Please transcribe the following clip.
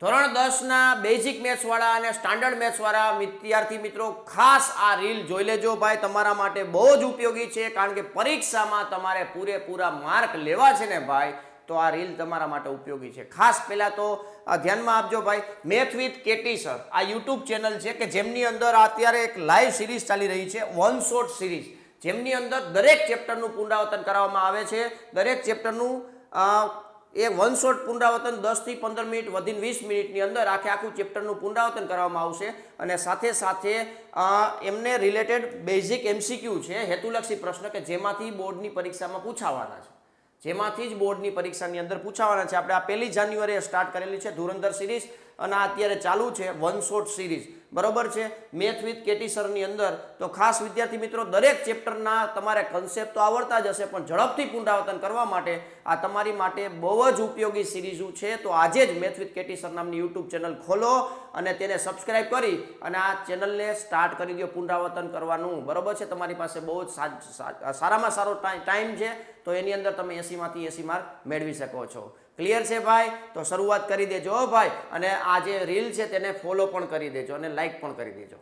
ધોરણ 10 ના basic maths વાળા અને સ્ટાન્ડર્ડ મેથ્સ વાળા વિદ્યાર્થી મિત્રો ખાસ આ રીલ જોઈ લેજો ભાઈ, તમારા માટે બહુ જ ઉપયોગી છે. કારણ કે પરીક્ષામાં તમારે પૂરેપૂરા માર્ક લેવા છે ને ભાઈ, તો આ રીલ તમારા માટે ઉપયોગી છે. ખાસ પહેલા તો ધ્યાનમાં આપજો ભાઈ, મેથ વિથ કેટી સર આ યુટ્યુબ ચેનલ છે કે જેમની અંદર અત્યારે એક લાઈવ સિરીઝ ચાલી રહી છે, વન શોટ સિરીઝ, જેમની અંદર દરેક ચેપ્ટરનું પુનરાવર્તન કરવામાં આવે છે. દરેક ચેપ્ટરનું એ વન શોટ પુનરાવર્તન 10 થી 15 મિનિટ વધીને 20 મિનિટની અંદર આખું ચેપ્ટરનું પુનરાવર્તન કરવામાં આવશે. અને સાથે સાથે એમને રિલેટેડ બેઝિક MCQ છે, હેતુલક્ષી પ્રશ્ન કે જેમાંથી બોર્ડની પરીક્ષામાં પૂછાવાના છે, જેમાંથી જ બોર્ડની પરીક્ષાની અંદર પૂછાવાના છે. આપણે આ 1 જાન્યુઆરીએ સ્ટાર્ટ કરેલી છે ધુરંધર સિરીઝ, અને આ અત્યારે ચાલુ છે વન શોટ સિરીઝ, બરોબર છે, મેથ વિથ કેટી સરની અંદર. તો ખાસ વિદ્યાર્થી મિત્રો, દરેક ચેપ્ટરના તમારે કન્સેપ્ટ તો આવડતા જ હશે, પણ ઝડપથી પુનરાવર્તન કરવા માટે આ તમારી માટે બહુ જ ઉપયોગી સિરીઝ છે. તો આજે જ મેથ વિથ કેટી સર નામની યુટ્યુબ ચેનલ ખોલો અને તેને સબસ્ક્રાઇબ કરી અને આ ચેનલને સ્ટાર્ટ કરી દો પુનરાવર્તન કરવાનું, બરોબર છે. તમારી પાસે બહુ જ સારામાં સારો ટાઈમ છે, તો એની અંદર તમે 80 માંથી 80 માર્ક મેળવી શકો છો. ક્લિયર છે ભાઈ? તો શરૂઆત કરી દેજો ભાઈ, અને આ જે રીલ છે તેને ફોલો પણ કરી દેજો અને લાઈક પણ કરી દેજો.